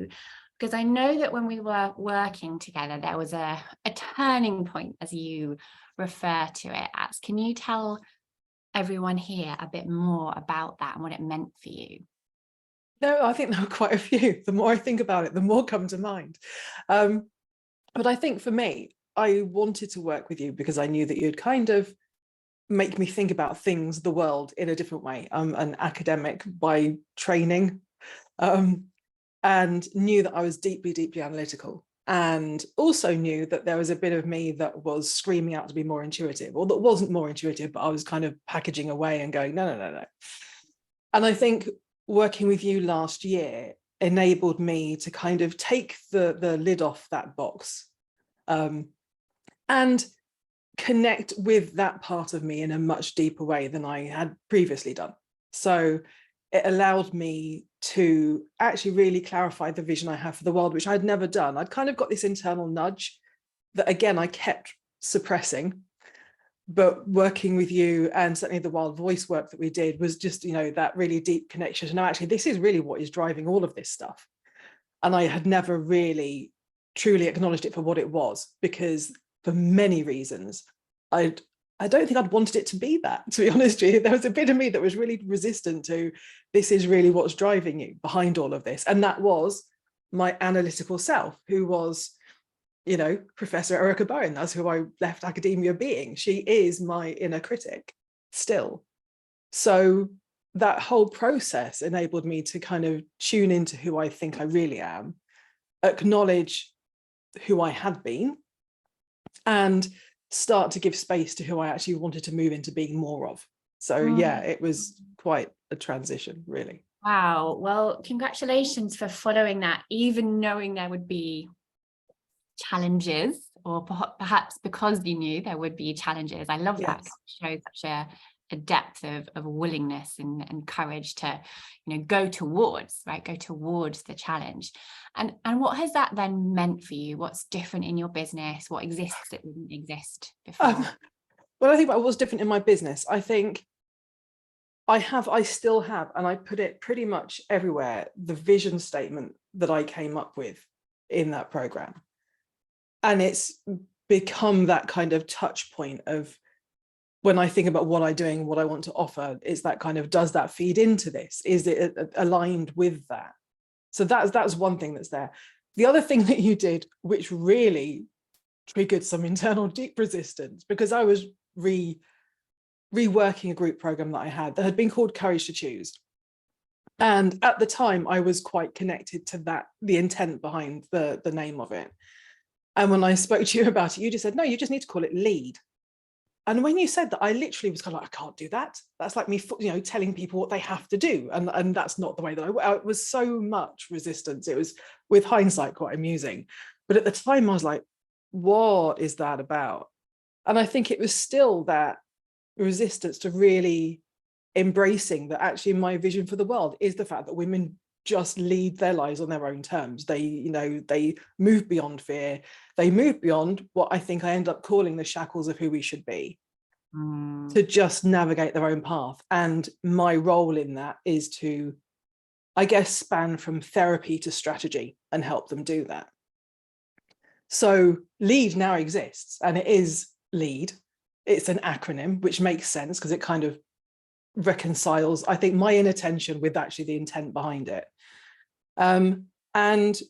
you, because I know that when we were working together, there was a turning point, as you refer to it as. Can you tell everyone here a bit more about that and what it meant for you? No, I think there are quite a few. The more I think about it, the more come to mind. But I think for me, I wanted to work with you because I knew that you'd kind of make me think about things, the world, in a different way. I'm an academic by training, and knew that I was deeply, deeply analytical, and also knew that there was a bit of me that was screaming out to be more intuitive, or that wasn't more intuitive, but I was kind of packaging away and going, no, no, no, no. And I think working with you last year enabled me to kind of take the lid off that box, and connect with that part of me in a much deeper way than I had previously done. So it allowed me to actually really clarify the vision I have for the world, which I'd never done. I'd kind of got this internal nudge that, again, I kept suppressing, but working with you and certainly the Wild Voice work that we did was just, that really deep connection to know, actually, this is really what is driving all of this stuff. And I had never really truly acknowledged it for what it was, because for many reasons, I don't think I'd wanted it to be that, to be honest with you. There was a bit of me that was really resistant to, this is really what's driving you behind all of this. And that was my analytical self, who was, Professor Erica Bowen. That's who I left academia being. She is my inner critic still. So that whole process enabled me to kind of tune into who I think I really am, acknowledge who I had been, and start to give space to who I actually wanted to move into being more of. So yeah, it was quite a transition, really. Wow. Well, congratulations for following that, even knowing there would be challenges, or perhaps because you knew there would be challenges. I love that. It shows such a depth of willingness and courage to, go towards the challenge. And what has that then meant for you? What's different in your business? What exists that didn't exist before? Well, I think what was different in my business, I think I still have, and I put it pretty much everywhere, the vision statement that I came up with in that program. And it's become that kind of touch point of, when I think about what I'm doing, what I want to offer, is that kind of, does that feed into this? Is it aligned with that? So that's one thing that's there. The other thing that you did, which really triggered some internal deep resistance, because I was reworking a group program that I had that had been called Courage to Choose. And at the time, I was quite connected to that, the intent behind the name of it. And when I spoke to you about it, you just said, no, you just need to call it Lead. And when you said that, I literally was kind of like, I can't do that. That's like me, telling people what they have to do. And that's not the way that it was so much resistance. It was, with hindsight, quite amusing. But at the time, I was like, what is that about? And I think it was still that resistance to really embracing that actually my vision for the world is the fact that women just lead their lives on their own terms. They move beyond fear. They move beyond what I think I end up calling the shackles of who we should be, to just navigate their own path. And my role in that is to, I guess, span from therapy to strategy and help them do that. So Lead now exists, and it is Lead. It's an acronym, which makes sense because it kind of reconciles, I think, my inattention with actually the intent behind it. And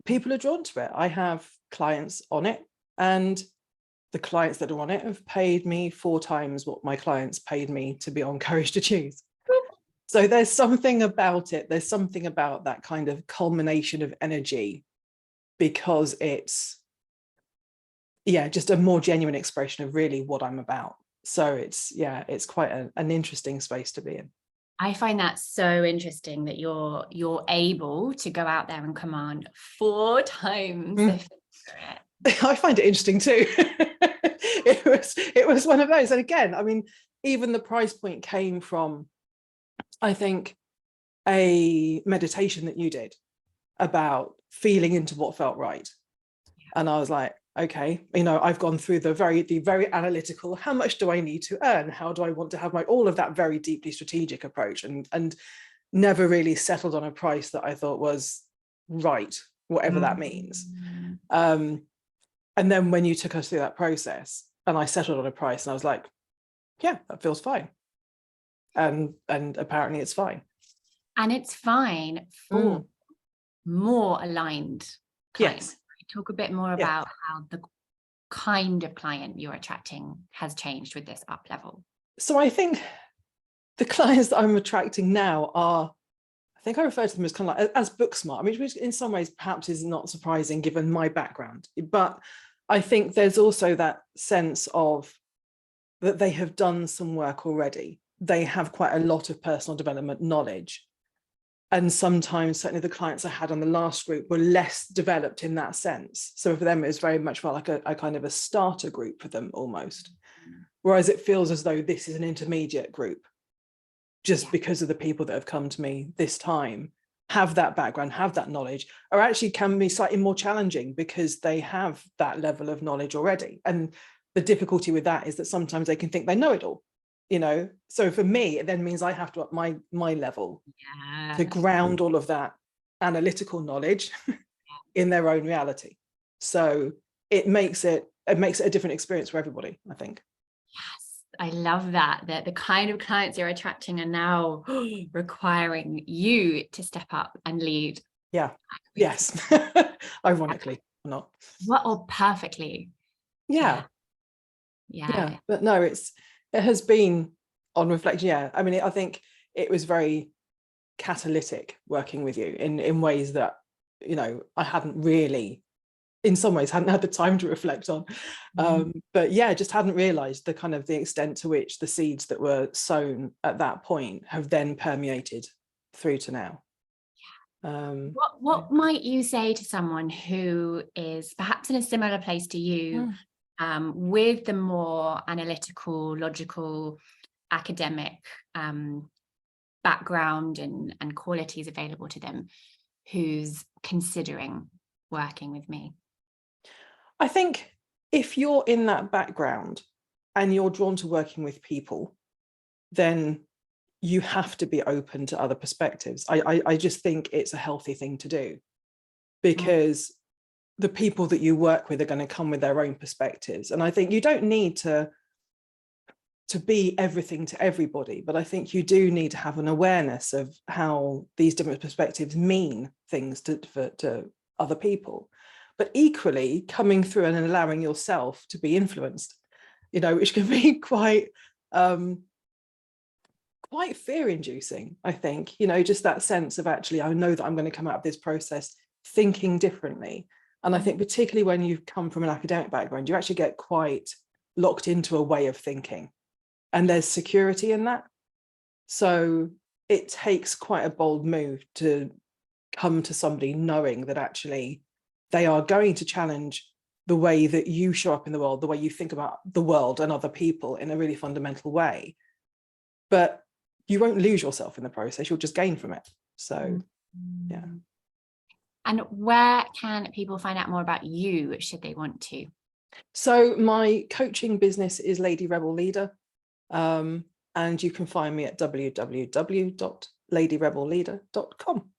people are drawn to it. I have clients on it, and the clients that are on it have paid me 4 times what my clients paid me to be on Courage to Choose. So there's something about it. There's something about that kind of culmination of energy, because it's, just a more genuine expression of really what I'm about. So it's quite an interesting space to be in. I find that so interesting that you're able to go out there and command 4 times. I find it interesting too. It was one of those. And again, I mean, even the price point came from, I think, a meditation that you did about feeling into what felt right. And I was like, okay, I've gone through the very analytical, how much do I need to earn? How do I want to have all of that very deeply strategic approach, and never really settled on a price that I thought was right, whatever that means. And then when you took us through that process and I settled on a price and I was like, yeah, that feels fine. And apparently it's fine. And it's fine for more aligned clients. Yes. Talk a bit more about how the kind of client you're attracting has changed with this up level. So I think the clients that I'm attracting now are, I think I refer to them as kind of like as book smart. I mean, which in some ways perhaps is not surprising given my background, but I think there's also that sense of that they have done some work already. They have quite a lot of personal development knowledge. And sometimes certainly the clients I had on the last group were less developed in that sense. So for them, it was very much felt like a kind of a starter group for them almost. Whereas it feels as though this is an intermediate group, just because of the people that have come to me this time, have that background, have that knowledge, or actually can be slightly more challenging because they have that level of knowledge already. And the difficulty with that is that sometimes they can think they know it all, you know. So for me, it then means I have to up my level to ground all of that analytical knowledge in their own reality. So it makes it a different experience for everybody, I think. Yes, I love that the kind of clients you're attracting are now requiring you to step up and lead. Yeah. Yes. Ironically or not. What, or perfectly. Yeah. But no, it has been on reflection. Yeah. I mean, I think it was very catalytic working with you in ways that, you know, I hadn't really, in some ways, hadn't had the time to reflect on. But yeah, just hadn't realized the kind of the extent to which the seeds that were sown at that point have then permeated through to now. What might you say to someone who is perhaps in a similar place to you, with the more analytical, logical, academic background and qualities available to them, who's considering working with me? I think if you're in that background and you're drawn to working with people, then you have to be open to other perspectives. I just think it's a healthy thing to do, because the people that you work with are going to come with their own perspectives. And I think you don't need to be everything to everybody, but I think you do need to have an awareness of how these different perspectives mean things to other people. But equally coming through and allowing yourself to be influenced, you know, which can be quite fear-inducing, I think, you know, just that sense of actually, I know that I'm going to come out of this process thinking differently. And I think particularly when you've come from an academic background, you actually get quite locked into a way of thinking, and there's security in that. So it takes quite a bold move to come to somebody knowing that actually they are going to challenge the way that you show up in the world, the way you think about the world and other people in a really fundamental way. But you won't lose yourself in the process, you'll just gain from it. So, yeah. And where can people find out more about you, should they want to? So my coaching business is Lady Rebel Leader. And you can find me at www.ladyrebelleader.com.